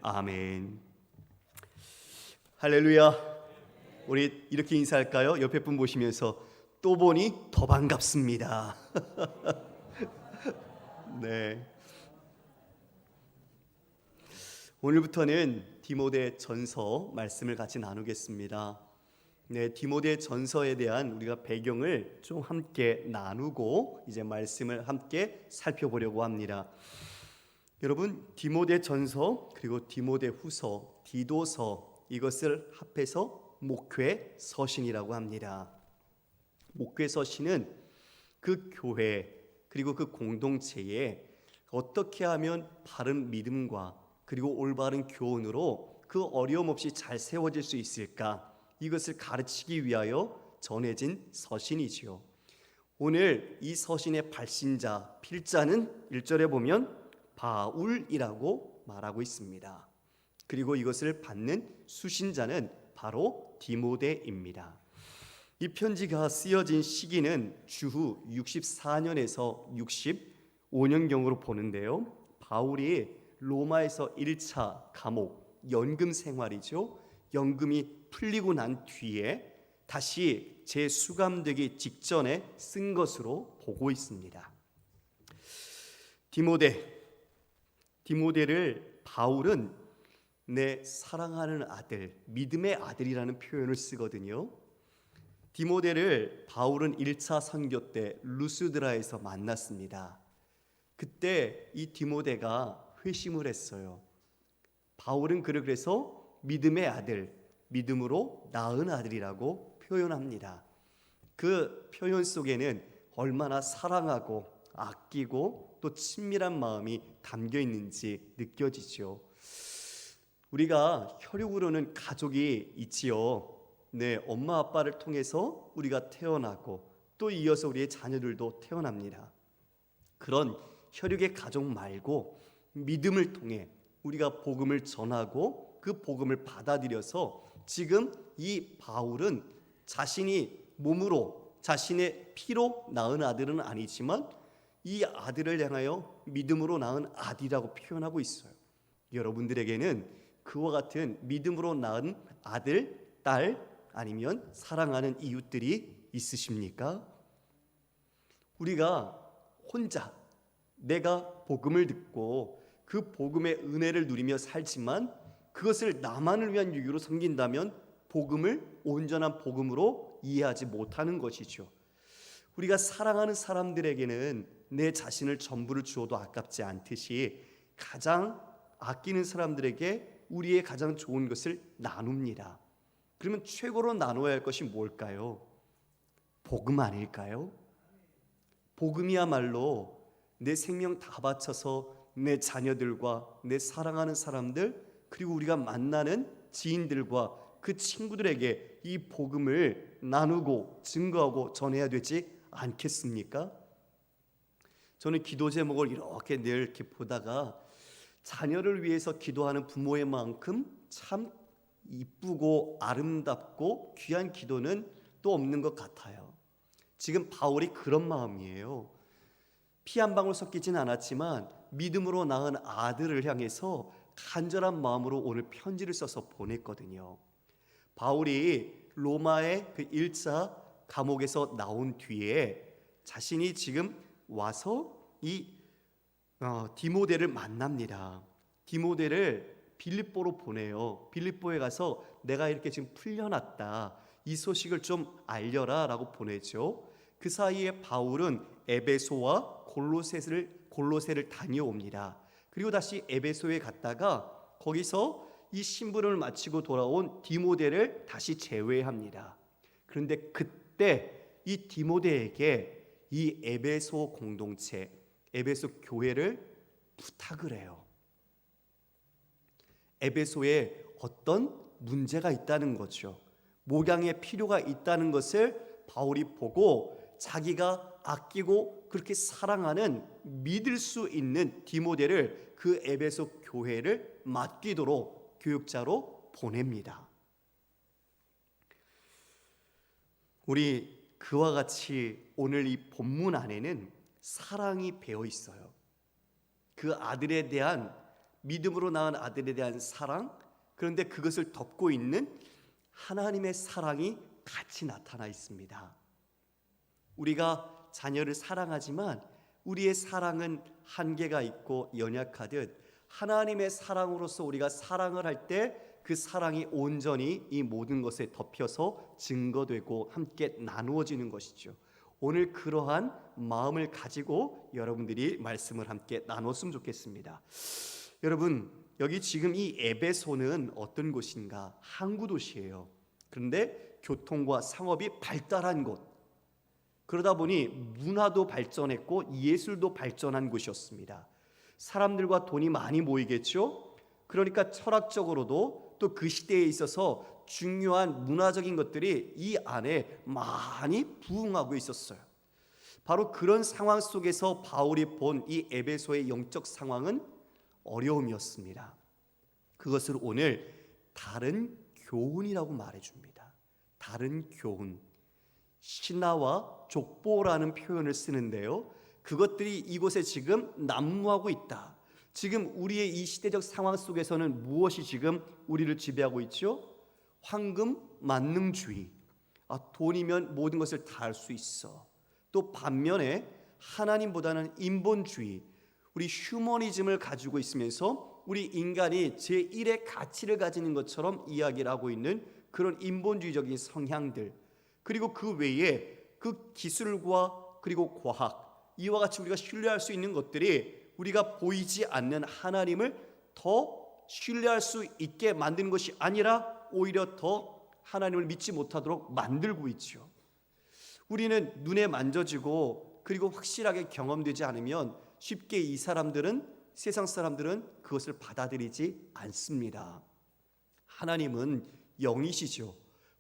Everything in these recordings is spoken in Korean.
아멘. 할렐루야. 우리 이렇게 인사할까요? 옆에 분 보시면서 또 보니 더 반갑습니다. 네. 오늘부터는 디모데 전서 말씀을 같이 나누겠습니다. 네, 디모데 전서에 대한 우리가 배경을 좀 함께 나누고 이제 말씀을 함께 살펴보려고 합니다. 여러분, 디모데 전서 그리고 디모데 후서, 디도서 이것을 합해서 목회 서신이라고 합니다. 목회 서신은 그 교회 그리고 그 공동체에 어떻게 하면 바른 믿음과 그리고 올바른 교훈으로 그 어려움 없이 잘 세워질 수 있을까, 이것을 가르치기 위하여 전해진 서신이지요. 오늘 이 서신의 발신자, 필자는 1절에 보면 바울이라고 말하고 있습니다. 그리고 이것을 받는 수신자는 바로 디모데입니다. 이 편지가 쓰여진 시기는 주후 64년에서 65년경으로 보는데요. 바울이 로마에서 1차 감옥, 연금 생활이죠. 연금이 풀리고 난 뒤에 다시 재수감되기 직전에 쓴 것으로 보고 있습니다. 디모데를 바울은 내 사랑하는 아들, 믿음의 아들이라는 표현을 쓰거든요. 디모데를 바울은 1차 선교 때 루스드라에서 만났습니다. 그때 이 디모데가 회심을 했어요. 바울은 그를 그래서 믿음의 아들, 믿음으로 낳은 아들이라고 표현합니다. 그 표현 속에는 얼마나 사랑하고 아끼고 또 친밀한 마음이 담겨 있는지 느껴지죠. 우리가 혈육으로는 가족이 있지요. 네, 엄마 아빠를 통해서 우리가 태어나고 또 이어서 우리의 자녀들도 태어납니다. 그런 혈육의 가족 말고 믿음을 통해 우리가 복음을 전하고 그 복음을 받아들여서 지금 이 바울은 자신이 몸으로 자신의 피로 낳은 아들은 아니지만 이 아들을 향하여 믿음으로 낳은 아들이라고 표현하고 있어요. 여러분들에게는 그와 같은 믿음으로 낳은 아들, 딸 아니면 사랑하는 이웃들이 있으십니까? 우리가 혼자 내가 복음을 듣고 그 복음의 은혜를 누리며 살지만 그것을 나만을 위한 유익으로 섬긴다면 복음을 온전한 복음으로 이해하지 못하는 것이죠. 우리가 사랑하는 사람들에게는 내 자신을 전부를 주어도 아깝지 않듯이 가장 아끼는 사람들에게 우리의 가장 좋은 것을 나눕니다. 그러면 최고로 나눠야 할 것이 뭘까요? 복음 아닐까요? 복음이야말로 내 생명 다 바쳐서 내 자녀들과 내 사랑하는 사람들 그리고 우리가 만나는 지인들과 그 친구들에게 이 복음을 나누고 증거하고 전해야 되지 않겠습니까? 저는 기도 제목을 이렇게 늘 이렇게 보다가 자녀를 위해서 기도하는 부모의 만큼 참 이쁘고 아름답고 귀한 기도는 또 없는 것 같아요. 지금 바울이 그런 마음이에요. 피 한 방울 섞이진 않았지만 믿음으로 낳은 아들을 향해서 간절한 마음으로 오늘 편지를 써서 보냈거든요. 바울이 로마의 그 1차 감옥에서 나온 뒤에 자신이 지금 와서 이 디모데를 만납니다. 디모데를 빌립보로 보내요. 빌립보에 가서 내가 이렇게 지금 풀려났다, 이 소식을 좀 알려라 라고 보내죠. 그 사이에 바울은 에베소와 골로새를 다녀옵니다. 그리고 다시 에베소에 갔다가 거기서 이 심부름을 마치고 돌아온 디모데를 다시 제외합니다. 그런데 그때 이 디모데에게 이 에베소 공동체, 에베소 교회를 부탁을 해요. 에베소에 어떤 문제가 있다는 거죠. 목양의 필요가 있다는 것을 바울이 보고 자기가 아끼고 그렇게 사랑하는 믿을 수 있는 디모데를 그 에베소 교회를 맡기도록 교육자로 보냅니다. 우리 그와 같이 오늘 이 본문 안에는 사랑이 배어 있어요. 그 아들에 대한 믿음으로 낳은 아들에 대한 사랑, 그런데 그것을 덮고 있는 하나님의 사랑이 같이 나타나 있습니다. 우리가 자녀를 사랑하지만 우리의 사랑은 한계가 있고 연약하듯 하나님의 사랑으로서 우리가 사랑을 할 때 그 사랑이 온전히 이 모든 것에 덮여서 증거되고 함께 나누어지는 것이죠. 오늘 그러한 마음을 가지고 여러분들이 말씀을 함께 나눴으면 좋겠습니다. 여러분, 여기 지금 이 에베소는 어떤 곳인가? 항구 도시예요. 그런데 교통과 상업이 발달한 곳, 그러다 보니 문화도 발전했고 예술도 발전한 곳이었습니다. 사람들과 돈이 많이 모이겠죠. 그러니까 철학적으로도 또 그 시대에 있어서 중요한 문화적인 것들이 이 안에 많이 부흥하고 있었어요. 바로 그런 상황 속에서 바울이 본 이 에베소의 영적 상황은 어려움이었습니다. 그것을 오늘 다른 교훈이라고 말해줍니다. 다른 교훈. 신하와 족보라는 표현을 쓰는데요, 그것들이 이곳에 지금 난무하고 있다. 지금 우리의 이 시대적 상황 속에서는 무엇이 지금 우리를 지배하고 있죠? 황금 만능주의. 돈이면 모든 것을 다 할 수 있어. 또 반면에 하나님보다는 인본주의, 우리 휴머니즘을 가지고 있으면서 우리 인간이 제1의 가치를 가지는 것처럼 이야기를 하고 있는 그런 인본주의적인 성향들, 그리고 그 외에 그 기술과 그리고 과학, 이와 같이 우리가 신뢰할 수 있는 것들이 우리가 보이지 않는 하나님을 더 신뢰할 수 있게 만드는 것이 아니라 오히려 더 하나님을 믿지 못하도록 만들고 있죠. 우리는 눈에 만져지고 그리고 확실하게 경험되지 않으면 쉽게 이 사람들은, 세상 사람들은 그것을 받아들이지 않습니다. 하나님은 영이시죠.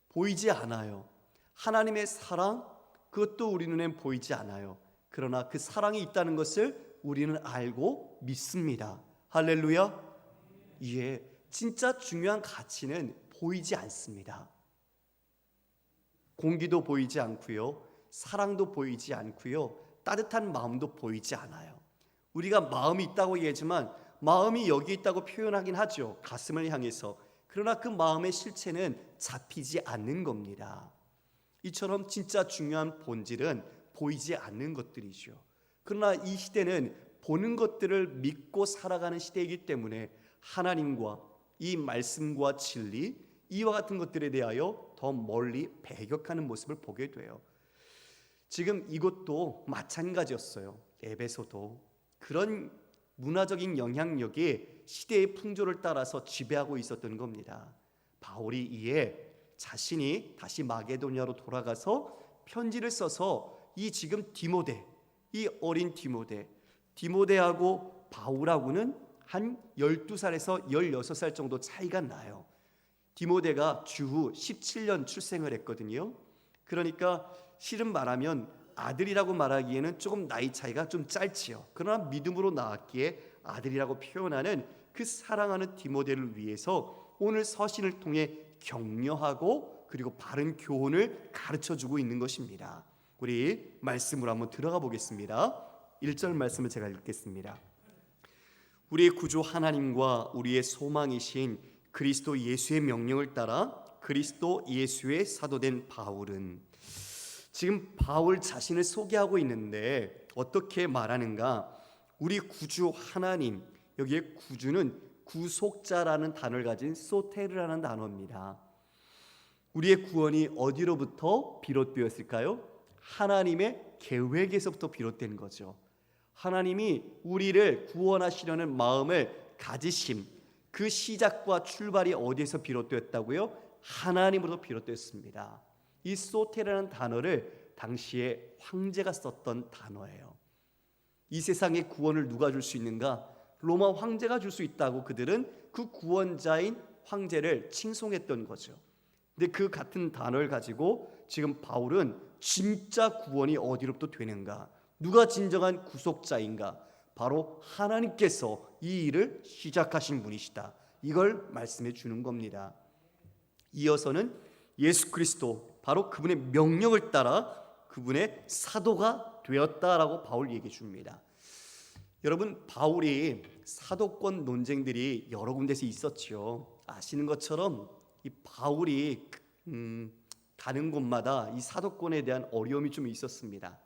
보이지 않아요. 하나님의 사랑, 그것도 우리 눈엔 보이지 않아요. 그러나 그 사랑이 있다는 것을 우리는 알고 믿습니다. 할렐루야. 예, 진짜 중요한 가치는 보이지 않습니다. 공기도 보이지 않고요, 사랑도 보이지 않고요, 따뜻한 마음도 보이지 않아요. 우리가 마음이 있다고 얘기하지만 마음이 여기 있다고 표현하긴 하죠, 가슴을 향해서. 그러나 그 마음의 실체는 잡히지 않는 겁니다. 이처럼 진짜 중요한 본질은 보이지 않는 것들이죠. 그러나 이 시대는 보는 것들을 믿고 살아가는 시대이기 때문에 하나님과 이 말씀과 진리, 이와 같은 것들에 대하여 더 멀리 배격하는 모습을 보게 돼요. 지금 이것도 마찬가지였어요. 에베소도 그런 문화적인 영향력이 시대의 풍조를 따라서 지배하고 있었던 겁니다. 바울이 이에 자신이 다시 마게도냐로 돌아가서 편지를 써서 이 지금 디모데, 이 어린 디모데하고 바울하고는 한 12살에서 16살 정도 차이가 나요. 디모데가 주후 17년 출생을 했거든요. 그러니까 실은 말하면 아들이라고 말하기에는 조금 나이 차이가 좀 짧지요. 그러나 믿음으로 낳았기에 아들이라고 표현하는 그 사랑하는 디모데를 위해서 오늘 서신을 통해 격려하고 그리고 바른 교훈을 가르쳐주고 있는 것입니다. 우리 말씀으로 한번 들어가 보겠습니다. 1절 말씀을 제가 읽겠습니다. 우리의 구주 하나님과 우리의 소망이신 그리스도 예수의 명령을 따라 그리스도 예수의 사도된 바울은, 지금 바울 자신을 소개하고 있는데 어떻게 말하는가? 우리 구주 하나님, 여기에 구주는 구속자라는 단어를 가진 소테르라는 단어입니다. 우리의 구원이 어디로부터 비롯되었을까요? 하나님의 계획에서부터 비롯된 거죠. 하나님이 우리를 구원하시려는 마음을 가지심, 그 시작과 출발이 어디에서 비롯되었다고요? 하나님으로부터 비롯됐습니다. 이 소테라는 단어를 당시에 황제가 썼던 단어예요. 이 세상의 구원을 누가 줄 수 있는가? 로마 황제가 줄 수 있다고 그들은 그 구원자인 황제를 칭송했던 거죠. 근데 그 같은 단어를 가지고 지금 바울은 진짜 구원이 어디로부터 되는가? 누가 진정한 구속자인가? 바로 하나님께서 이 일을 시작하신 분이시다. 이걸 말씀해 주는 겁니다. 이어서는 예수 그리스도, 바로 그분의 명령을 따라 그분의 사도가 되었다라고 바울 얘기해 줍니다. 여러분, 바울이 사도권 논쟁들이 여러 군데서 있었죠. 아시는 것처럼 이 바울이 가는 곳마다 이 사도권에 대한 어려움이 좀 있었습니다.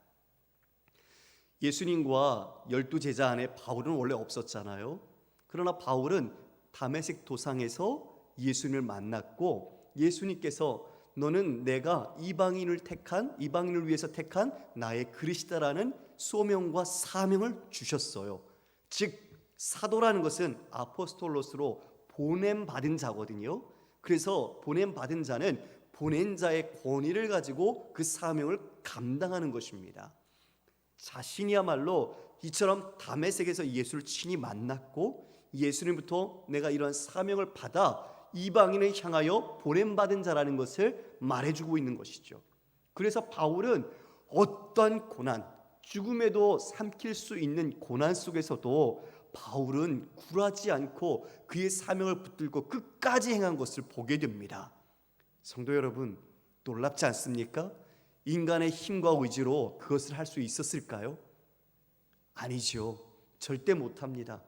예수님과 12제자 안에 바울은 원래 없었잖아요. 그러나 바울은 다메섹 도상에서 예수님을 만났고, 예수님께서 너는 내가 이방인을 위해서 택한 나의 그리스도라는 소명과 사명을 주셨어요. 즉 사도라는 것은 아포스톨로스로 보냄받은 자거든요. 그래서 보냄받은 자는 보낸 자의 권위를 가지고 그 사명을 감당하는 것입니다. 자신이야말로 이처럼 다메섹에서 예수를 친히 만났고, 예수님부터 내가 이러한 사명을 받아 이방인을 향하여 보냄받은 자라는 것을 말해주고 있는 것이죠. 그래서 바울은 어떤 고난, 죽음에도 삼킬 수 있는 고난 속에서도 바울은 굴하지 않고 그의 사명을 붙들고 끝까지 행한 것을 보게 됩니다. 성도 여러분, 놀랍지 않습니까? 인간의 힘과 의지로 그것을 할 수 있었을까요? 아니죠. 절대 못합니다.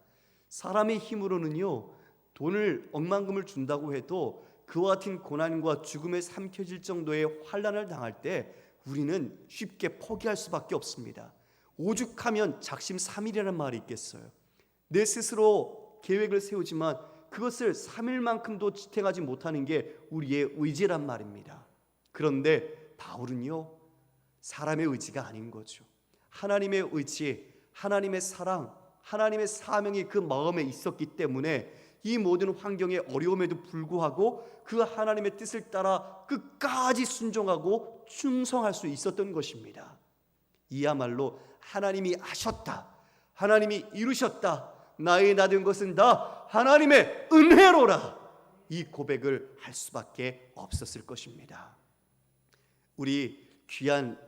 사람의 힘으로는요, 돈을 억만금을 준다고 해도 그와 같은 고난과 죽음에 삼켜질 정도의 환난을 당할 때 우리는 쉽게 포기할 수밖에 없습니다. 오죽하면 작심삼일이라는 말이 있겠어요. 내 스스로 계획을 세우지만 그것을 3일만큼도 지탱하지 못하는 게 우리의 의지란 말입니다. 그런데 바울은요, 사람의 의지가 아닌 거죠. 하나님의 의지, 하나님의 사랑, 하나님의 사명이 그 마음에 있었기 때문에 이 모든 환경의 어려움에도 불구하고 그 하나님의 뜻을 따라 끝까지 순종하고 충성할 수 있었던 것입니다. 이야말로 하나님이 하셨다, 하나님이 이루셨다, 나의 나된 것은 다 하나님의 은혜로라, 이 고백을 할 수밖에 없었을 것입니다. 우리 귀한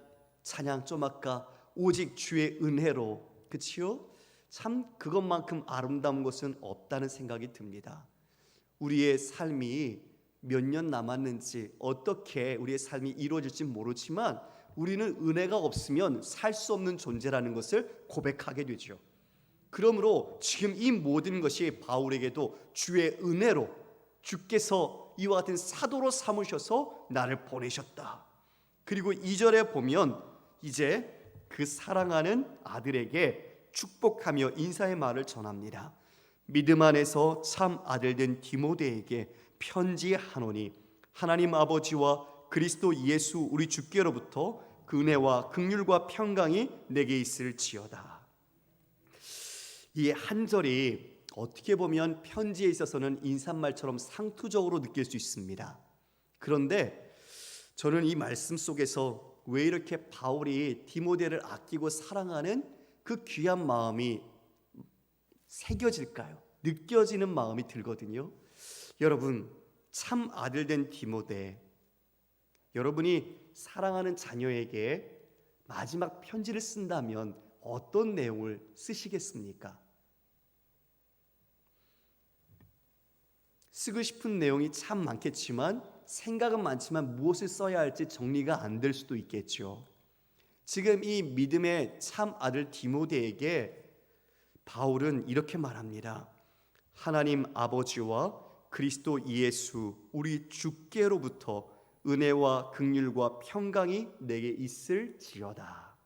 찬양 좀 아까 오직 주의 은혜로, 그치요? 참 그것만큼 아름다운 것은 없다는 생각이 듭니다. 우리의 삶이 몇 년 남았는지, 어떻게 우리의 삶이 이루어질지 모르지만 우리는 은혜가 없으면 살 수 없는 존재라는 것을 고백하게 되죠. 그러므로 지금 이 모든 것이 바울에게도 주의 은혜로, 주께서 이와 같은 사도로 삼으셔서 나를 보내셨다. 그리고 2절에 보면 이제 그 사랑하는 아들에게 축복하며 인사의 말을 전합니다. 믿음 안에서 참 아들된 디모데에게 편지하노니 하나님 아버지와 그리스도 예수 우리 주께로부터 그 은혜와 긍휼과 평강이 내게 있을지어다. 이 한 절이 어떻게 보면 편지에 있어서는 인사말처럼 상투적으로 느낄 수 있습니다. 그런데 저는 이 말씀 속에서 왜 이렇게 바울이 디모데를 아끼고 사랑하는 그 귀한 마음이 새겨질까요? 느껴지는 마음이 들거든요. 여러분, 참 아들된 디모데, 여러분이 사랑하는 자녀에게 마지막 편지를 쓴다면 어떤 내용을 쓰시겠습니까? 쓰고 싶은 내용이 참 많겠지만 생각은 많지만 무엇을 써야 할지 정리가 안 될 수도 있겠죠. 지금 이 믿음의 참 아들 디모데에게 바울은 이렇게 말합니다. 하나님 아버지와 그리스도 예수 우리 주께로부터 은혜와 긍휼과 평강이 내게 있을지어다.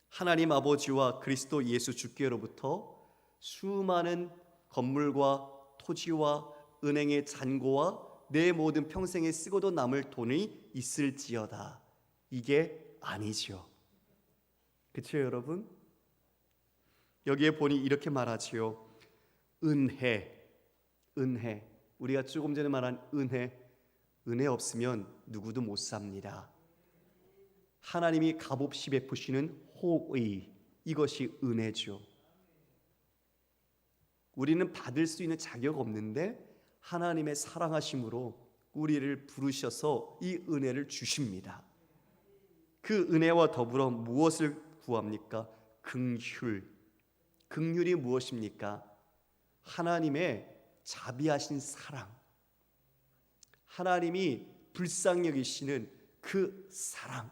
하나님 아버지와 그리스도 예수 주께로부터 수많은 건물과 토지와 은행의 잔고와 내 모든 평생에 쓰고도 남을 돈이 있을지어다. 이게 아니죠. 그렇죠, 여러분? 여기에 보니 이렇게 말하지요. 은혜. 우리가 조금 전에 말한 은혜 없으면 누구도 못 삽니다. 하나님이 값없이 베푸시는 호의, 이것이 은혜죠. 우리는 받을 수 있는 자격 없는데 하나님의 사랑하심으로 우리를 부르셔서 이 은혜를 주십니다. 그 은혜와 더불어 무엇을 구합니까? 긍휼이 무엇입니까? 하나님의 자비하신 사랑, 하나님이 불쌍히 여기시는 그 사랑,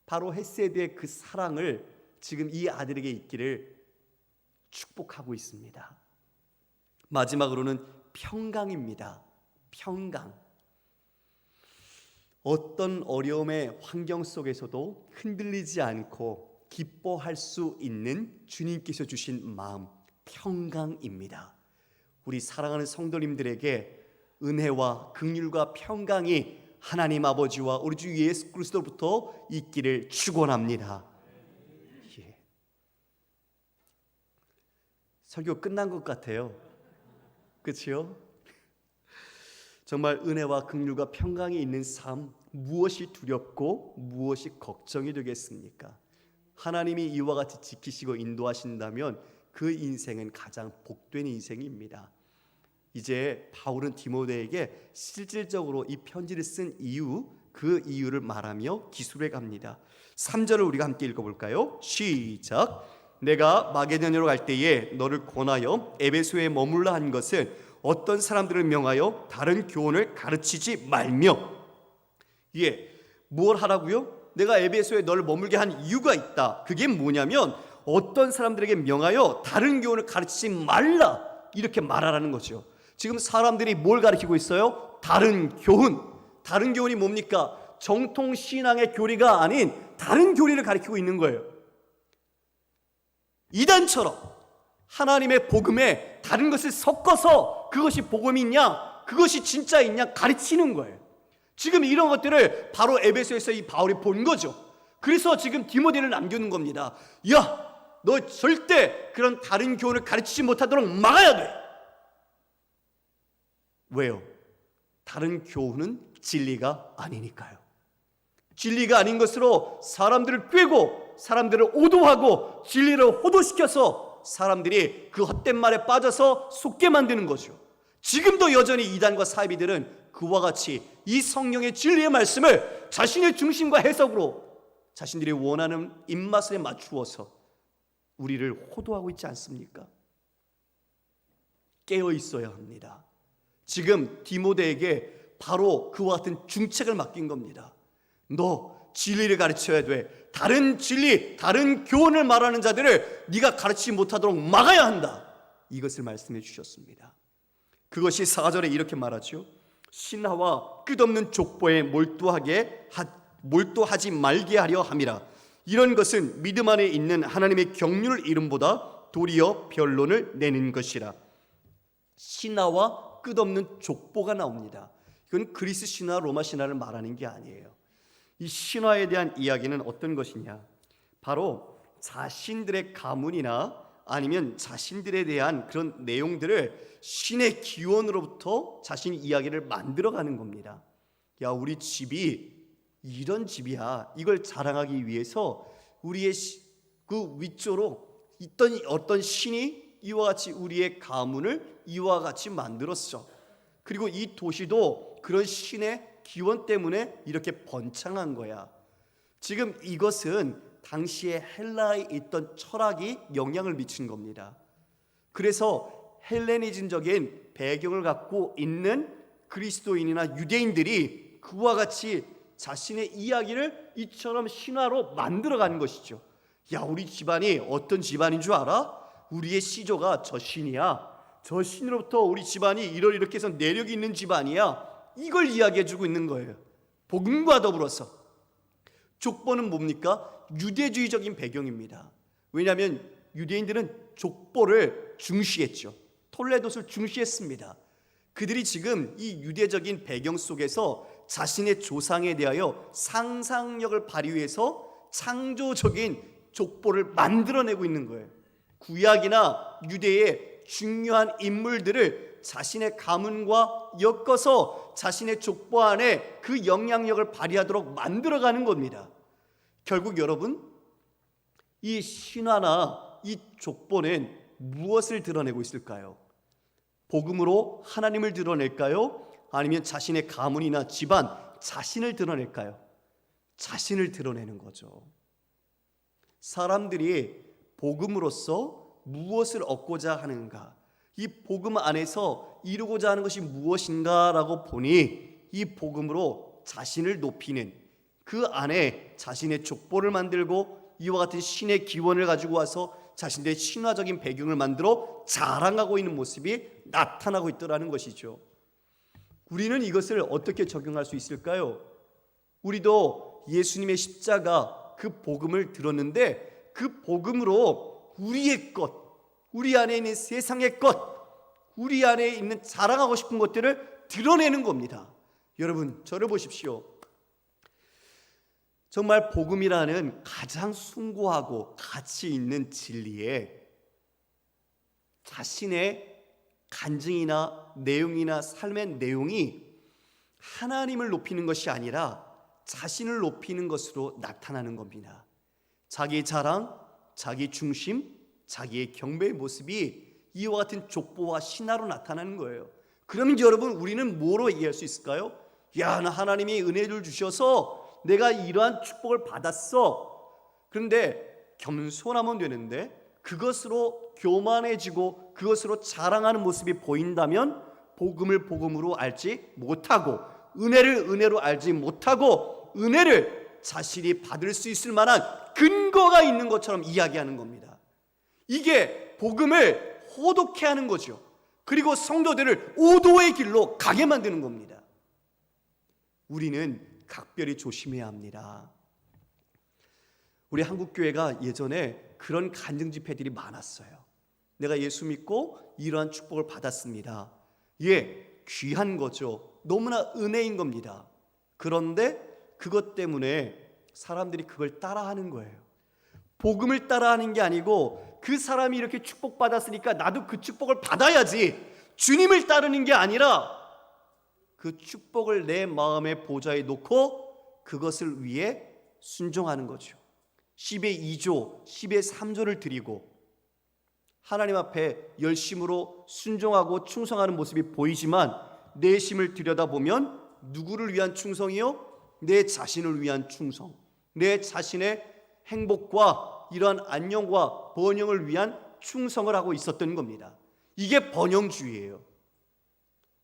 바로 헤세드의 그 사랑을 지금 이 아들에게 있기를 축복하고 있습니다. 마지막으로는 평강입니다. 평강. 어떤 어려움의 환경 속에서도 흔들리지 않고 기뻐할 수 있는 주님께서 주신 마음, 평강입니다. 우리 사랑하는 성도님들에게 은혜와 긍휼과 평강이 하나님 아버지와 우리 주 예수 그리스도로부터 있기를 축원합니다. 예. 설교 끝난 것 같아요. 그렇죠? 정말 은혜와 긍휼과 평강이 있는 삶, 무엇이 두렵고 무엇이 걱정이 되겠습니까? 하나님이 이와 같이 지키시고 인도하신다면 그 인생은 가장 복된 인생입니다. 이제 바울은 디모데에게 실질적으로 이 편지를 쓴 이유, 그 이유를 말하며 기술해 갑니다. 3절을 우리가 함께 읽어볼까요? 시작. 내가 마게도냐로 갈 때에 너를 권하여 에베소에 머물라 한 것은 어떤 사람들을 명하여 다른 교훈을 가르치지 말며. 예, 뭘 하라고요? 내가 에베소에 너를 머물게 한 이유가 있다. 그게 뭐냐면 어떤 사람들에게 명하여 다른 교훈을 가르치지 말라, 이렇게 말하라는 거죠. 지금 사람들이 뭘 가르치고 있어요? 다른 교훈. 다른 교훈이 뭡니까? 정통 신앙의 교리가 아닌 다른 교리를 가르치고 있는 거예요. 이단처럼 하나님의 복음에 다른 것을 섞어서 그것이 복음이냐, 그것이 진짜 있냐 가르치는 거예요. 지금 이런 것들을 바로 에베소에서 이 바울이 본 거죠. 그래서 지금 디모데를 남겨놓은 겁니다. 야, 너 절대 그런 다른 교훈을 가르치지 못하도록 막아야 돼. 왜요? 다른 교훈은 진리가 아니니까요. 진리가 아닌 것으로 사람들을 꿰고 사람들을 오도하고 진리를 호도시켜서 사람들이 그 헛된 말에 빠져서 속게 만드는 거죠. 지금도 여전히 이단과 사이비들은 그와 같이 이 성령의 진리의 말씀을 자신의 중심과 해석으로 자신들이 원하는 입맛에 맞추어서 우리를 호도하고 있지 않습니까? 깨어 있어야 합니다. 지금 디모데에게 바로 그와 같은 중책을 맡긴 겁니다. 너 진리를 가르쳐야 돼. 다른 진리, 다른 교훈을 말하는 자들을 네가 가르치지 못하도록 막아야 한다. 이것을 말씀해 주셨습니다. 그것이 4절에 이렇게 말하죠. 신하와 끝없는 족보에 몰두하지 말게 하려 함이라. 이런 것은 믿음 안에 있는 하나님의 경륜을 이름보다 도리어 변론을 내는 것이라. 신하와 끝없는 족보가 나옵니다. 이건 그리스 신화, 로마 신화를 말하는 게 아니에요. 이 신화에 대한 이야기는 어떤 것이냐? 바로 자신들의 가문이나 아니면 자신들에 대한 그런 내용들을 신의 기원으로부터 자신의 이야기를 만들어가는 겁니다. 야, 우리 집이 이런 집이야. 이걸 자랑하기 위해서 우리의 그 위쪽으로 있던 어떤 신이 이와 같이 우리의 가문을 이와 같이 만들었어. 그리고 이 도시도 그런 신의 기원 때문에 이렇게 번창한 거야. 지금 이것은 당시에 헬라에 있던 철학이 영향을 미친 겁니다. 그래서 헬레니즘적인 배경을 갖고 있는 그리스도인이나 유대인들이 그와 같이 자신의 이야기를 이처럼 신화로 만들어가는 것이죠. 야, 우리 집안이 어떤 집안인 줄 알아? 우리의 시조가 저 신이야. 저 신으로부터 우리 집안이 이렇게 해서 내력이 있는 집안이야. 이걸 이야기해주고 있는 거예요. 복음과 더불어서. 족보는 뭡니까? 유대주의적인 배경입니다. 왜냐하면 유대인들은 족보를 중시했죠. 톨레도스를 중시했습니다. 그들이 지금 이 유대적인 배경 속에서 자신의 조상에 대하여 상상력을 발휘해서 창조적인 족보를 만들어내고 있는 거예요. 구약이나 유대의 중요한 인물들을 자신의 가문과 엮어서 자신의 족보 안에 그 영향력을 발휘하도록 만들어가는 겁니다. 결국 여러분, 이 신화나 이 족보는 무엇을 드러내고 있을까요? 복음으로 하나님을 드러낼까요? 아니면 자신의 가문이나 집안, 자신을 드러낼까요? 자신을 드러내는 거죠. 사람들이 복음으로써 무엇을 얻고자 하는가, 이 복음 안에서 이루고자 하는 것이 무엇인가라고 보니 이 복음으로 자신을 높이는, 그 안에 자신의 족보를 만들고 이와 같은 신의 기원을 가지고 와서 자신의 신화적인 배경을 만들어 자랑하고 있는 모습이 나타나고 있더라는 것이죠. 우리는 이것을 어떻게 적용할 수 있을까요? 우리도 예수님의 십자가 그 복음을 들었는데 그 복음으로 우리의 것, 우리 안에 있는 세상의 것, 우리 안에 있는 자랑하고 싶은 것들을 드러내는 겁니다. 여러분, 저를 보십시오. 정말 복음이라는 가장 숭고하고 가치 있는 진리에 자신의 간증이나 내용이나 삶의 내용이 하나님을 높이는 것이 아니라 자신을 높이는 것으로 나타나는 겁니다. 자기 자랑, 자기 중심, 자기의 경배의 모습이 이와 같은 족보와 신화로 나타나는 거예요. 그러면 여러분, 우리는 뭐로 얘기할 수 있을까요? 야, 나 하나님이 은혜를 주셔서 내가 이러한 축복을 받았어. 그런데 겸손하면 되는데 그것으로 교만해지고 그것으로 자랑하는 모습이 보인다면 복음을 복음으로 알지 못하고 은혜를 은혜로 알지 못하고 은혜를 자신이 받을 수 있을 만한 근거가 있는 것처럼 이야기하는 겁니다. 이게 복음을 호독해 하는 거죠. 그리고 성도들을 오도의 길로 가게 만드는 겁니다. 우리는 각별히 조심해야 합니다. 우리 한국교회가 예전에 그런 간증 집회들이 많았어요. 내가 예수 믿고 이러한 축복을 받았습니다. 예, 귀한 거죠. 너무나 은혜인 겁니다. 그런데 그것 때문에 사람들이 그걸 따라하는 거예요. 복음을 따라하는 게 아니고 그 사람이 이렇게 축복받았으니까 나도 그 축복을 받아야지, 주님을 따르는 게 아니라 그 축복을 내 마음의 보좌에 놓고 그것을 위해 순종하는 거죠. 10의 2조, 10의 3조를 드리고 하나님 앞에 열심으로 순종하고 충성하는 모습이 보이지만 내심을 들여다보면 누구를 위한 충성이요? 내 자신을 위한 충성, 내 자신의 행복과 이러한 안녕과 번영을 위한 충성을 하고 있었던 겁니다. 이게 번영주의예요.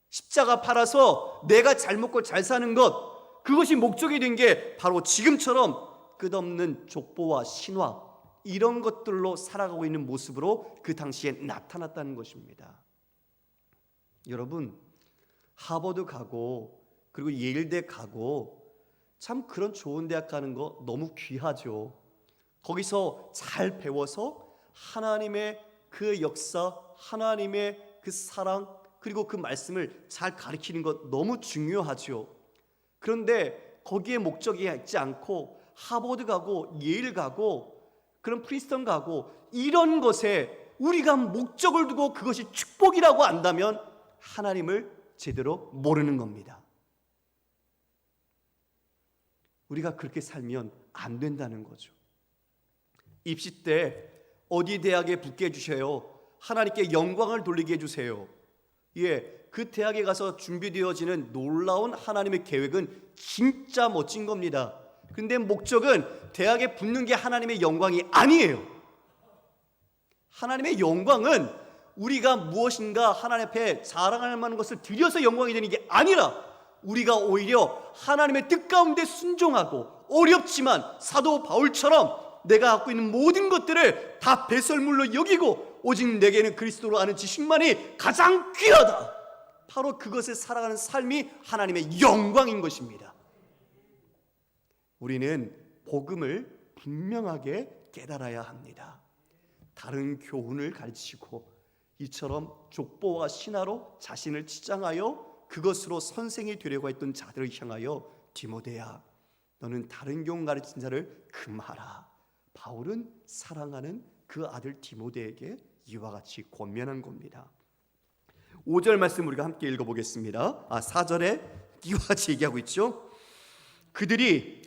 십자가 팔아서 내가 잘 먹고 잘 사는 것, 그것이 목적이 된 게 바로 지금처럼 끝없는 족보와 신화, 이런 것들로 살아가고 있는 모습으로 그 당시에 나타났다는 것입니다. 여러분, 하버드 가고 그리고 예일대 가고 참 그런 좋은 대학 가는 거 너무 귀하죠. 거기서 잘 배워서 하나님의 그 역사, 하나님의 그 사랑, 그리고 그 말씀을 잘 가르치는 것 너무 중요하죠. 그런데 거기에 목적이 있지 않고 하버드 가고 예일 가고 그런 프린스턴 가고 이런 것에 우리가 목적을 두고 그것이 축복이라고 안다면 하나님을 제대로 모르는 겁니다. 우리가 그렇게 살면 안 된다는 거죠. 입시 때 어디 대학에 붙게 해주세요. 하나님께 영광을 돌리게 해주세요. 예, 그 대학에 가서 준비되어지는 놀라운 하나님의 계획은 진짜 멋진 겁니다. 근데 목적은 대학에 붙는 게 하나님의 영광이 아니에요. 하나님의 영광은 우리가 무엇인가 하나님 앞에 자랑할 만한 것을 드려서 영광이 되는 게 아니라 우리가 오히려 하나님의 뜻 가운데 순종하고 어렵지만 사도 바울처럼 내가 갖고 있는 모든 것들을 다 배설물로 여기고 오직 내게는 그리스도로 아는 지식만이 가장 귀하다. 바로 그것을 살아가는 삶이 하나님의 영광인 것입니다. 우리는 복음을 분명하게 깨달아야 합니다. 다른 교훈을 가르치고 이처럼 족보와 신화로 자신을 치장하여 그것으로 선생이 되려고 했던 자들을 향하여 디모데야, 너는 다른 교훈 가르친 자를 금하라. 바울은 사랑하는 그 아들 디모데에게 이와 같이 권면한 겁니다. 5절 말씀 우리가 함께 읽어보겠습니다. 4절에 이와 같이 얘기하고 있죠. 그들이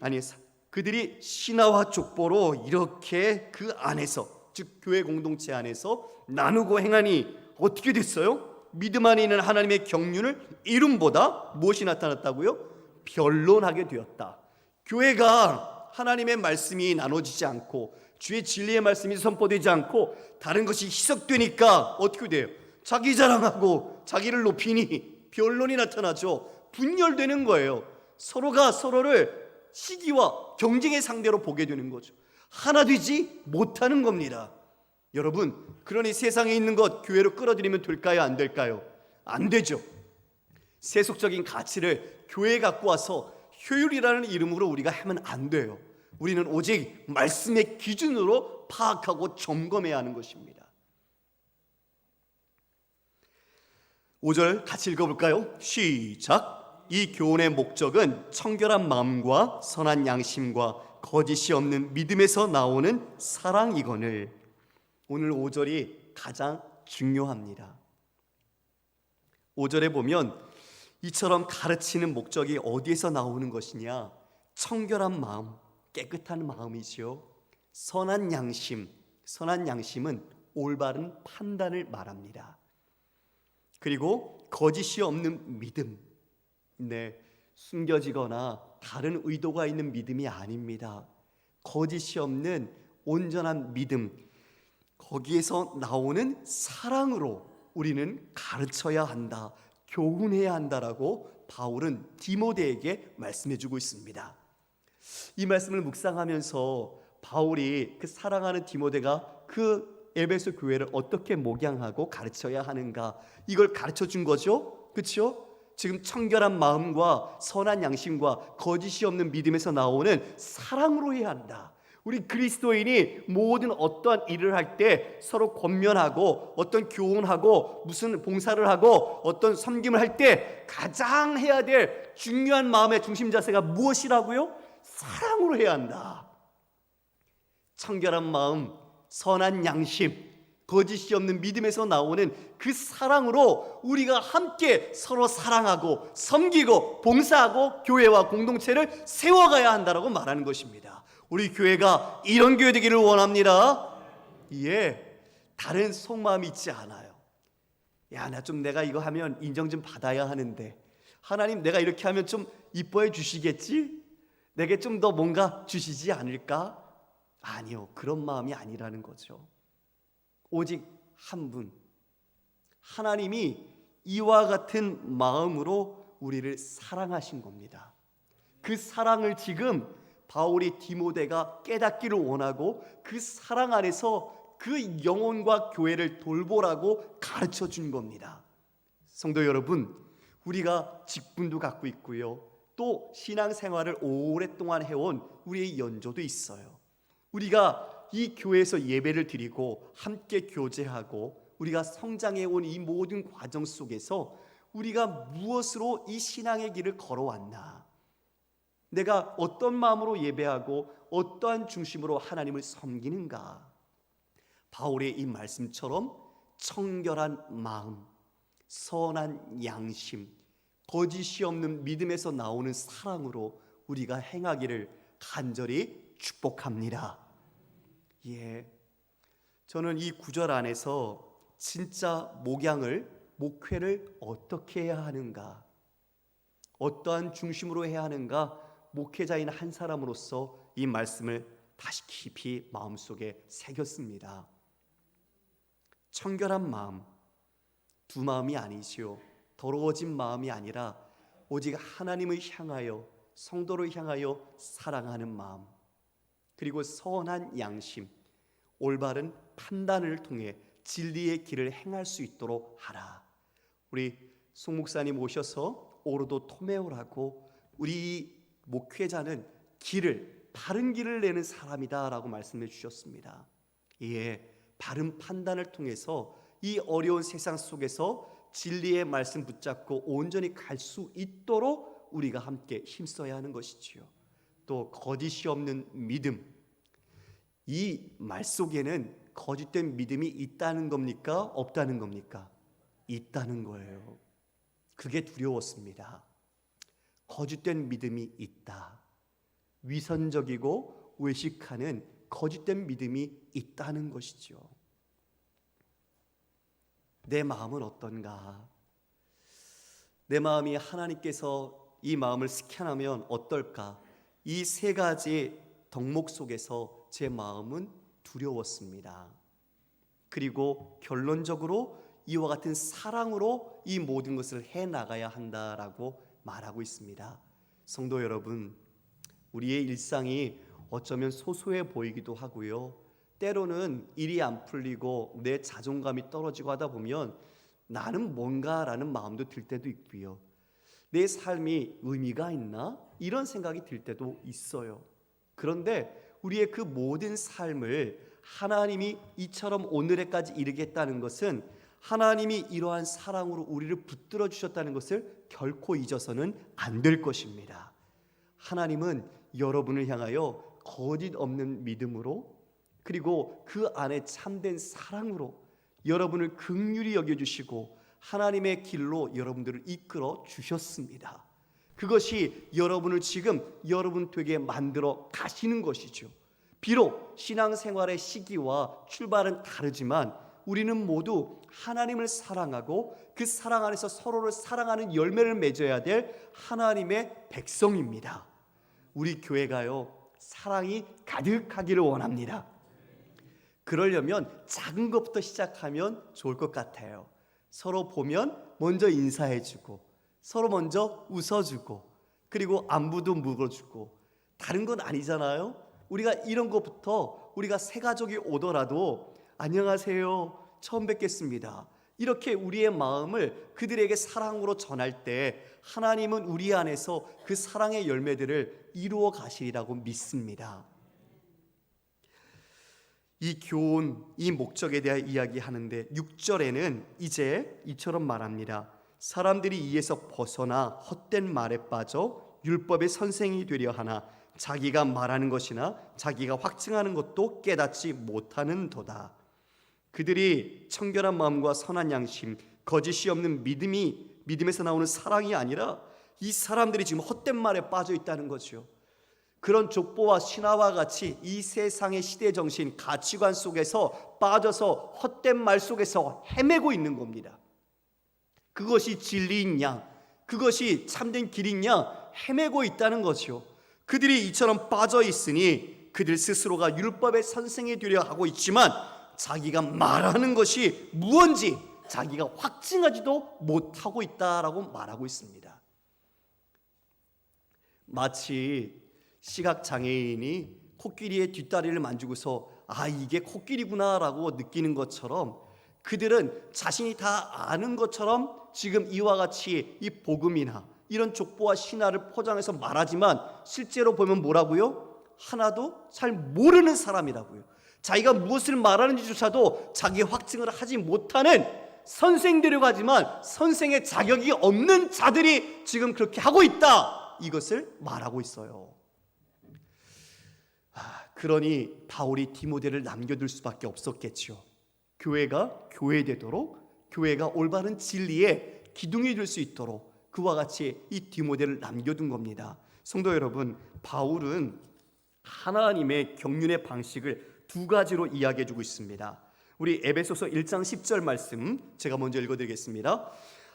신화와 족보로 이렇게 그 안에서, 즉 교회 공동체 안에서 나누고 행하니 어떻게 됐어요? 믿음 안에 있는 하나님의 경륜을 이름보다 무엇이 나타났다고요? 변론하게 되었다. 교회가 하나님의 말씀이 나눠지지 않고 주의 진리의 말씀이 선포되지 않고 다른 것이 희석되니까 어떻게 돼요? 자기 자랑하고 자기를 높이니 변론이 나타나죠. 분열되는 거예요. 서로가 서로를 시기와 경쟁의 상대로 보게 되는 거죠. 하나 되지 못하는 겁니다. 여러분, 그러니 세상에 있는 것 교회로 끌어들이면 될까요? 안 될까요? 안 되죠. 세속적인 가치를 교회에 갖고 와서 효율이라는 이름으로 우리가 하면 안 돼요. 우리는 오직 말씀의 기준으로 파악하고 점검해야 하는 것입니다. 5절 같이 읽어볼까요? 시작! 이 교훈의 목적은 청결한 마음과 선한 양심과 거짓이 없는 믿음에서 나오는 사랑이거늘. 오늘 5절이 가장 중요합니다. 5절에 보면 이처럼 가르치는 목적이 어디에서 나오는 것이냐? 청결한 마음, 깨끗한 마음이지요. 선한 양심, 선한 양심은 올바른 판단을 말합니다. 그리고 거짓이 없는 믿음, 숨겨지거나 다른 의도가 있는 믿음이 아닙니다. 거짓이 없는 온전한 믿음, 거기에서 나오는 사랑으로 우리는 가르쳐야 한다, 교훈해야 한다라고 바울은 디모데에게 말씀해주고 있습니다. 이 말씀을 묵상하면서 바울이 그 사랑하는 디모데가 그 에베소 교회를 어떻게 목양하고 가르쳐야 하는가, 이걸 가르쳐 준 거죠. 그렇죠? 지금 청결한 마음과 선한 양심과 거짓이 없는 믿음에서 나오는 사랑으로 해야 한다. 우리 그리스도인이 모든 어떠한 일을 할 때 서로 권면하고 어떤 교훈하고 무슨 봉사를 하고 어떤 섬김을 할 때 가장 해야 될 중요한 마음의 중심 자세가 무엇이라고요? 사랑으로 해야 한다. 청결한 마음, 선한 양심, 거짓이 없는 믿음에서 나오는 그 사랑으로 우리가 함께 서로 사랑하고 섬기고 봉사하고 교회와 공동체를 세워가야 한다라고 말하는 것입니다. 우리 교회가 이런 교회 되기를 원합니다. 예, 다른 속마음이 있지 않아요. 야, 내가 이거 하면 인정 좀 받아야 하는데, 하나님 내가 이렇게 하면 좀 이뻐해 주시겠지? 내게 좀 더 뭔가 주시지 않을까? 아니요, 그런 마음이 아니라는 거죠. 오직 한 분, 하나님이 이와 같은 마음으로 우리를 사랑하신 겁니다. 그 사랑을 지금 바울이 디모데가 깨닫기를 원하고 그 사랑 안에서 그 영혼과 교회를 돌보라고 가르쳐 준 겁니다. 성도 여러분, 우리가 직분도 갖고 있고요, 또 신앙생활을 오랫동안 해온 우리의 연조도 있어요. 우리가 이 교회에서 예배를 드리고 함께 교제하고 우리가 성장해온 이 모든 과정 속에서 우리가 무엇으로 이 신앙의 길을 걸어왔나, 내가 어떤 마음으로 예배하고 어떠한 중심으로 하나님을 섬기는가. 바울의 이 말씀처럼 청결한 마음, 선한 양심, 거짓이 없는 믿음에서 나오는 사랑으로 우리가 행하기를 간절히 축복합니다. 예, 저는 이 구절 안에서 진짜 목회를 어떻게 해야 하는가, 어떠한 중심으로 해야 하는가, 목회자인 한 사람으로서 이 말씀을 다시 깊이 마음속에 새겼습니다. 청결한 마음, 두 마음이 아니지요. 더러워진 마음이 아니라 오직 하나님을 향하여, 성도를 향하여 사랑하는 마음, 그리고 선한 양심, 올바른 판단을 통해 진리의 길을 행할 수 있도록 하라. 우리 송 목사님 오셔서 오로도 토메오라고, 우리 목회자는 바른 길을 내는 사람이다라고 말씀해 주셨습니다. 예, 바른 판단을 통해서 이 어려운 세상 속에서 진리의 말씀 붙잡고 온전히 갈 수 있도록 우리가 함께 힘써야 하는 것이지요. 또 거짓이 없는 믿음, 이 말 속에는 거짓된 믿음이 있다는 겁니까? 없다는 겁니까? 있다는 거예요. 그게 두려웠습니다. 거짓된 믿음이 있다. 위선적이고 외식하는 거짓된 믿음이 있다는 것이죠. 내 마음은 어떤가? 내 마음이 하나님께서 이 마음을 스캔하면 어떨까? 이 세 가지 덕목 속에서 제 마음은 두려웠습니다. 그리고 결론적으로 이와 같은 사랑으로 이 모든 것을 해나가야 한다라고 말하고 있습니다. 성도 여러분, 우리의 일상이 어쩌면 소소해 보이기도 하고요. 때로는 일이 안 풀리고 내 자존감이 떨어지고 하다 보면 나는 뭔가라는 마음도 들 때도 있고요. 내 삶이 의미가 있나? 이런 생각이 들 때도 있어요. 그런데 우리의 그 모든 삶을 하나님이 이처럼 오늘에까지 이르겠다는 것은 하나님이 이러한 사랑으로 우리를 붙들어 주셨다는 것을 결코 잊어서는 안 될 것입니다. 하나님은 여러분을 향하여 거짓 없는 믿음으로 그리고 그 안에 참된 사랑으로 여러분을 긍휼히 여겨주시고 하나님의 길로 여러분들을 이끌어 주셨습니다. 그것이 여러분을 지금 여러분 되게 만들어 가시는 것이죠. 비록 신앙생활의 시기와 출발은 다르지만 우리는 모두 하나님을 사랑하고 그 사랑 안에서 서로를 사랑하는 열매를 맺어야 될 하나님의 백성입니다. 우리 교회가요, 사랑이 가득하기를 원합니다. 그러려면 작은 것부터 시작하면 좋을 것 같아요. 서로 보면 먼저 인사해주고 서로 먼저 웃어주고 그리고 안부도 물어주고 다른 건 아니잖아요. 우리가 이런 것부터 우리가 새 가족이 오더라도 안녕하세요, 처음 뵙겠습니다, 이렇게 우리의 마음을 그들에게 사랑으로 전할 때 하나님은 우리 안에서 그 사랑의 열매들을 이루어 가시리라고 믿습니다. 이 교훈, 이 목적에 대해 이야기하는데 6절에는 이제 이처럼 말합니다. 사람들이 이에서 벗어나 헛된 말에 빠져 율법의 선생이 되려 하나 자기가 말하는 것이나 자기가 확증하는 것도 깨닫지 못하는도다. 그들이 청결한 마음과 선한 양심, 거짓이 없는 믿음에서 나오는 사랑이 아니라 이 사람들이 지금 헛된 말에 빠져 있다는 거죠. 그런 족보와 신화와 같이 이 세상의 시대 정신, 가치관 속에서 빠져서 헛된 말 속에서 헤매고 있는 겁니다. 그것이 진리인 양, 그것이 참된 길인 양 헤매고 있다는 거죠. 그들이 이처럼 빠져 있으니 그들 스스로가 율법의 선생이 되려 하고 있지만 자기가 말하는 것이 무언지 자기가 확증하지도 못하고 있다라고 말하고 있습니다. 마치 시각장애인이 코끼리의 뒷다리를 만지고서 이게 코끼리구나라고 느끼는 것처럼 그들은 자신이 다 아는 것처럼 지금 이와 같이 이 복음이나 이런 족보와 신화를 포장해서 말하지만 실제로 보면 뭐라고요? 하나도 잘 모르는 사람이라고요. 자기가 무엇을 말하는지조차도 자기 확증을 하지 못하는 선생되려고 하지만 선생의 자격이 없는 자들이 지금 그렇게 하고 있다, 이것을 말하고 있어요. 그러니 바울이 디모데를 남겨둘 수밖에 없었겠죠. 교회가 교회되도록, 교회가 올바른 진리의 기둥이 될 수 있도록 그와 같이 이 디모데를 남겨둔 겁니다. 성도 여러분, 바울은 하나님의 경륜의 방식을 두 가지로 이야기해주고 있습니다. 우리 에베소서 1장 10절 말씀 제가 먼저 읽어드리겠습니다.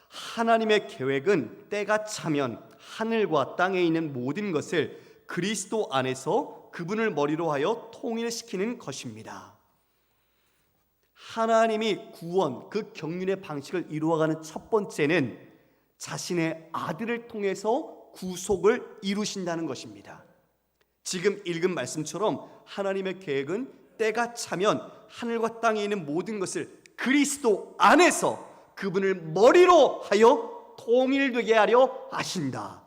하나님의 계획은 때가 차면 하늘과 땅에 있는 모든 것을 그리스도 안에서 그분을 머리로 하여 통일시키는 것입니다. 하나님이 구원, 그 경륜의 방식을 이루어가는 첫 번째는 자신의 아들을 통해서 구속을 이루신다는 것입니다. 지금 읽은 말씀처럼 하나님의 계획은 때가 차면 하늘과 땅에 있는 모든 것을 그리스도 안에서 그분을 머리로 하여 통일되게 하려 하신다.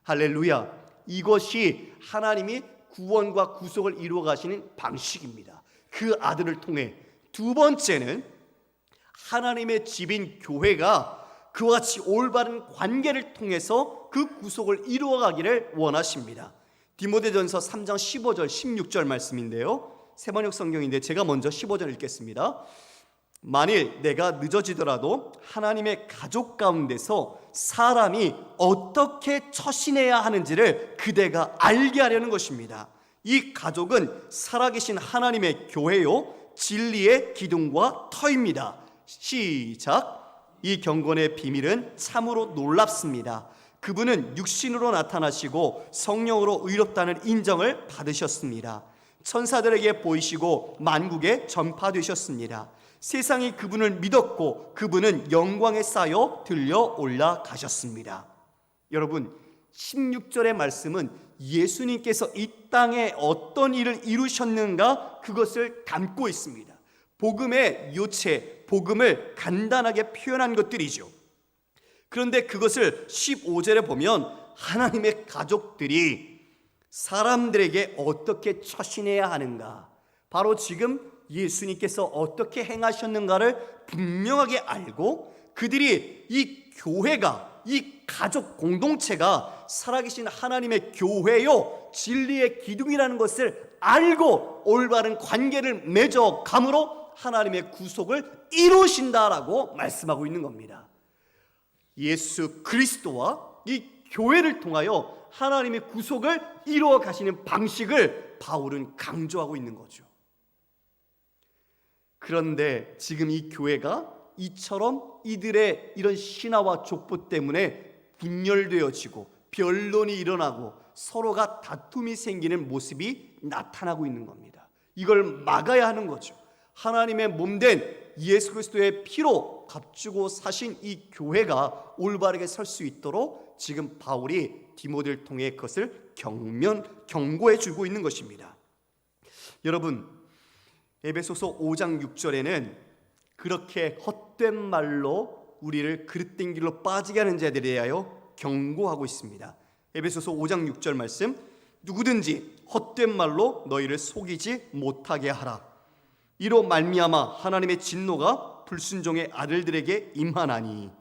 할렐루야. 이것이 하나님이 구원과 구속을 이루어 가시는 방식입니다. 그 아들을 통해. 두 번째는 하나님의 집인 교회가 그와 같이 올바른 관계를 통해서 그 구속을 이루어 가기를 원하십니다. 디모데전서 3장 15절 16절 말씀인데요, 세번역 성경인데 제가 먼저 15절 읽겠습니다. 만일 내가 늦어지더라도 하나님의 가족 가운데서 사람이 어떻게 처신해야 하는지를 그대가 알게 하려는 것입니다. 이 가족은 살아계신 하나님의 교회요, 진리의 기둥과 터입니다. 시작. 이 경건의 비밀은 참으로 놀랍습니다. 그분은 육신으로 나타나시고 성령으로 의롭다는 인정을 받으셨습니다. 천사들에게 보이시고 만국에 전파되셨습니다. 세상이 그분을 믿었고 그분은 영광에 쌓여 들려 올라가셨습니다. 여러분, 16절의 말씀은 예수님께서 이 땅에 어떤 일을 이루셨는가 그것을 담고 있습니다. 복음의 요체, 복음을 간단하게 표현한 것들이죠. 그런데 그것을 15절에 보면 하나님의 가족들이 사람들에게 어떻게 처신해야 하는가, 바로 지금 예수님께서 어떻게 행하셨는가를 분명하게 알고 그들이 이 교회가, 이 가족 공동체가 살아계신 하나님의 교회요 진리의 기둥이라는 것을 알고 올바른 관계를 맺어감으로 하나님의 구속을 이루신다라고 말씀하고 있는 겁니다. 예수 그리스도와 이 교회를 통하여 하나님의 구속을 이루어 가시는 방식을 바울은 강조하고 있는 거죠. 그런데 지금 이 교회가 이처럼 이들의 이런 신화와 족보 때문에 분열되어지고 변론이 일어나고 서로가 다툼이 생기는 모습이 나타나고 있는 겁니다. 이걸 막아야 하는 거죠. 하나님의 몸된 예수 그리스도의 피로 값주고 사신 이 교회가 올바르게 설 수 있도록 지금 바울이 디모데를 통해 그것을 경고해 주고 있는 것입니다. 여러분, 에베소서 5장 6절에는 그렇게 헛된 말로 우리를 그릇된 길로 빠지게 하는 자들에 대하여 경고하고 있습니다. 에베소서 5장 6절 말씀, 누구든지 헛된 말로 너희를 속이지 못하게 하라. 이로 말미암아 하나님의 진노가 불순종의 아들들에게 임하나니.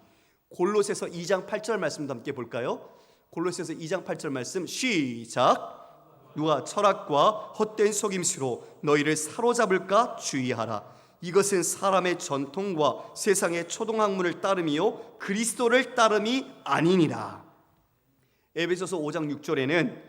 골로새서 2장 8절 말씀도 함께 볼까요? 골로새서 2장 8절 말씀 시작. 누가 철학과 헛된 속임수로 너희를 사로잡을까 주의하라. 이것은 사람의 전통과 세상의 초등학문을 따름이요 그리스도를 따름이 아니니라. 에베소서 5장 6절에는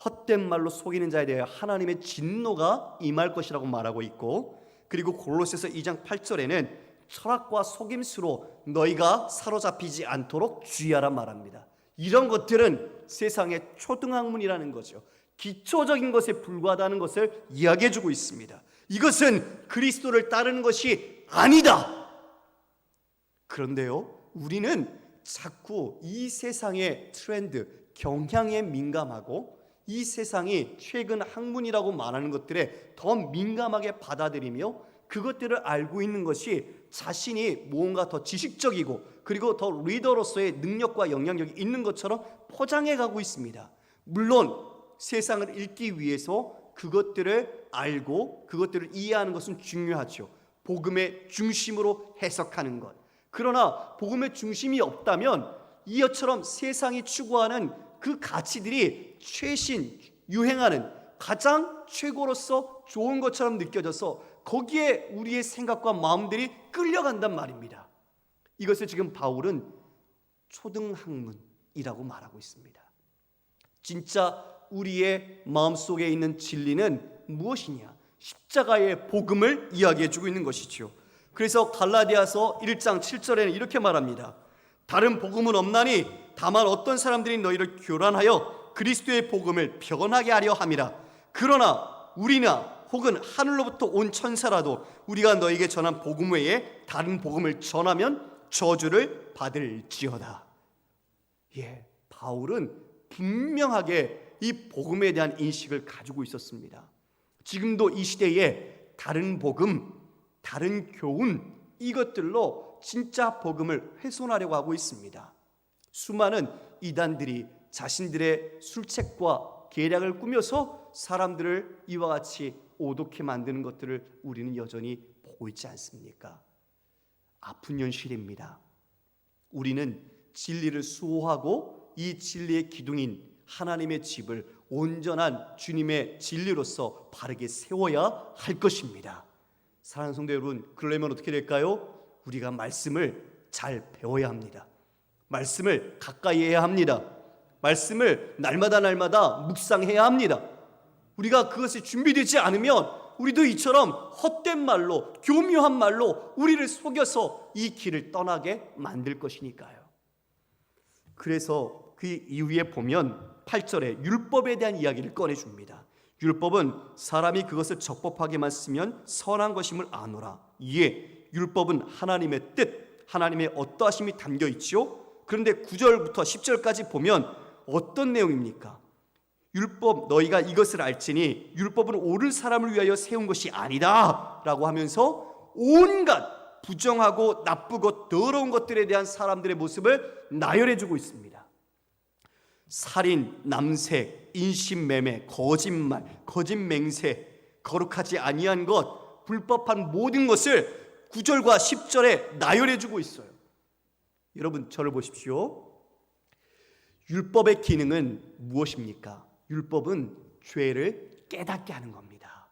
헛된 말로 속이는 자에 대해 하나님의 진노가 임할 것이라고 말하고 있고, 그리고 골로새서 2장 8절에는 철학과 속임수로 너희가 사로잡히지 않도록 주의하라 말합니다. 이런 것들은 세상의 초등학문이라는 거죠. 기초적인 것에 불과하다는 것을 이야기해주고 있습니다. 이것은 그리스도를 따르는 것이 아니다. 그런데요, 우리는 자꾸 이 세상의 트렌드, 경향에 민감하고 이 세상이 최근 학문이라고 말하는 것들에 더 민감하게 받아들이며 그것들을 알고 있는 것이 자신이 무언가 더 지식적이고 그리고 더 리더로서의 능력과 영향력이 있는 것처럼 포장해 가고 있습니다. 물론 세상을 읽기 위해서 그것들을 알고 그것들을 이해하는 것은 중요하죠. 복음의 중심으로 해석하는 것. 그러나 복음의 중심이 없다면 이처럼 세상이 추구하는 그 가치들이 최신 유행하는 가장 최고로서 좋은 것처럼 느껴져서 거기에 우리의 생각과 마음들이 끌려간단 말입니다. 이것을 지금 바울은 초등학문이라고 말하고 있습니다. 진짜 우리의 마음속에 있는 진리는 무엇이냐? 십자가의 복음을 이야기해주고 있는 것이죠. 그래서 갈라디아서 1장 7절에는 이렇게 말합니다. 다른 복음은 없나니 다만 어떤 사람들이 너희를 교란하여 그리스도의 복음을 변하게 하려 함이라. 그러나 우리나 혹은 하늘로부터 온 천사라도 우리가 너희에게 전한 복음 외에 다른 복음을 전하면 저주를 받을지어다. 바울은 분명하게 이 복음에 대한 인식을 가지고 있었습니다. 지금도 이 시대에 다른 복음, 다른 교훈, 이것들로 진짜 복음을 훼손하려고 하고 있습니다. 수많은 이단들이 자신들의 술책과 계략을 꾸며서 사람들을 이와 같이 오독해 만드는 것들을 우리는 여전히 보고 있지 않습니까? 아픈 현실입니다. 우리는 진리를 수호하고 이 진리의 기둥인 하나님의 집을 온전한 주님의 진리로서 바르게 세워야 할 것입니다. 사랑하는 성도 여러분, 그러려면 어떻게 될까요? 우리가 말씀을 잘 배워야 합니다. 말씀을 가까이 해야 합니다. 말씀을 날마다 묵상해야 합니다. 우리가 그것이 준비되지 않으면 우리도 이처럼 헛된 말로, 교묘한 말로 우리를 속여서 이 길을 떠나게 만들 것이니까요. 그래서 그 이후에 보면 8절에 율법에 대한 이야기를 꺼내줍니다. 율법은 사람이 그것을 적법하게만 쓰면 선한 것임을 아노라. 이에 율법은 하나님의 뜻, 하나님의 어떠하심이 담겨 있지요. 그런데 9절부터 10절까지 보면 어떤 내용입니까? 율법 너희가 이것을 알지니 율법은 옳은 사람을 위하여 세운 것이 아니다 라고 하면서 온갖 부정하고 나쁘고 더러운 것들에 대한 사람들의 모습을 나열해주고 있습니다. 살인, 남색, 인신매매, 거짓말, 거짓맹세, 거룩하지 아니한 것, 불법한 모든 것을 9절과 10절에 나열해주고 있어요. 여러분 저를 보십시오. 율법의 기능은 무엇입니까? 율법은 죄를 깨닫게 하는 겁니다.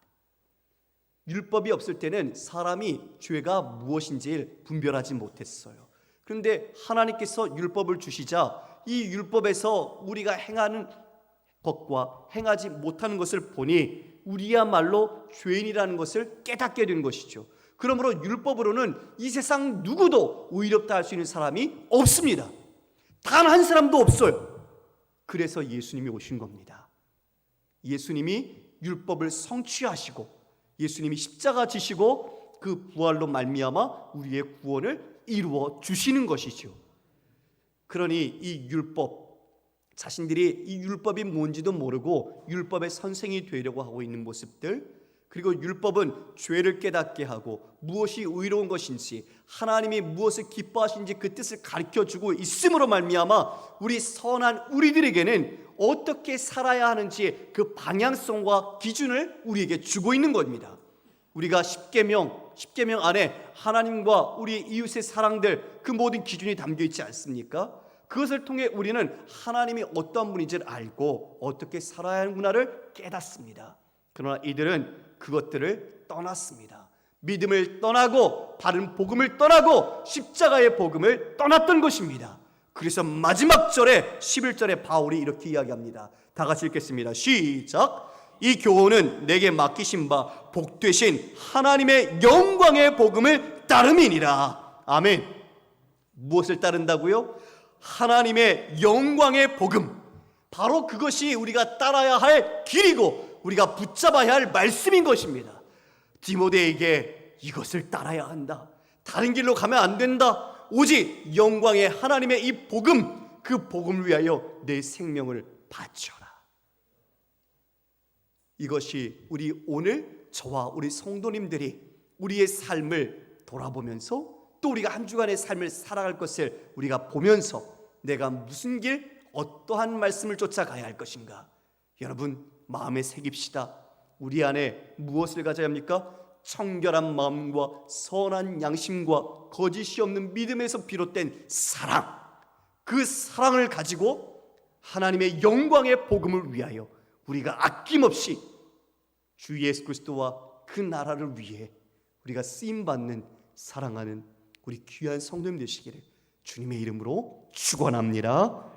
율법이 없을 때는 사람이 죄가 무엇인지 분별하지 못했어요. 그런데 하나님께서 율법을 주시자 이 율법에서 우리가 행하는 것과 행하지 못하는 것을 보니 우리야말로 죄인이라는 것을 깨닫게 된 것이죠. 그러므로 율법으로는 이 세상 누구도 의롭다 할 수 있는 사람이 없습니다. 단 한 사람도 없어요. 그래서 예수님이 오신 겁니다. 예수님이 율법을 성취하시고 예수님이 십자가 지시고 그 부활로 말미암아 우리의 구원을 이루어 주시는 것이죠. 그러니 이 율법, 자신들이 이 율법이 뭔지도 모르고 율법의 선생이 되려고 하고 있는 모습들, 그리고 율법은 죄를 깨닫게 하고 무엇이 의로운 것인지 하나님이 무엇을 기뻐하시는지 그 뜻을 가르쳐주고 있음으로 말미암아 우리 선한 우리들에게는 어떻게 살아야 하는지 그 방향성과 기준을 우리에게 주고 있는 겁니다. 우리가 십계명 안에 하나님과 우리 이웃의 사랑들 그 모든 기준이 담겨 있지 않습니까? 그것을 통해 우리는 하나님이 어떤 분인지를 알고 어떻게 살아야 하는구나를 깨닫습니다. 그러나 이들은 그것들을 떠났습니다. 믿음을 떠나고 바른 복음을 떠나고 십자가의 복음을 떠났던 것입니다. 그래서 마지막 절에 11절에 바울이 이렇게 이야기합니다. 다 같이 읽겠습니다. 시작. 이 교훈은 내게 맡기신 바 복되신 하나님의 영광의 복음을 따름이니라. 아멘. 무엇을 따른다고요? 하나님의 영광의 복음. 바로 그것이 우리가 따라야 할 길이고 우리가 붙잡아야 할 말씀인 것입니다. 디모데에게 이것을 따라야 한다. 다른 길로 가면 안 된다. 오직 영광의 하나님의 이 복음, 그 복음을 위하여 내 생명을 바쳐라. 이것이 우리 오늘 저와 우리 성도님들이 우리의 삶을 돌아보면서 또 우리가 한 주간의 삶을 살아갈 것을 우리가 보면서 내가 무슨 길, 어떠한 말씀을 쫓아가야 할 것인가. 여러분 마음에 새깁시다. 우리 안에 무엇을 가져야 합니까? 청결한 마음과 선한 양심과 거짓이 없는 믿음에서 비롯된 사랑. 그 사랑을 가지고 하나님의 영광의 복음을 위하여 우리가 아낌없이 주 예수 그리스도와 그 나라를 위해 우리가 쓰임받는 사랑하는 우리 귀한 성도님 되시기를 주님의 이름으로 축원합니다.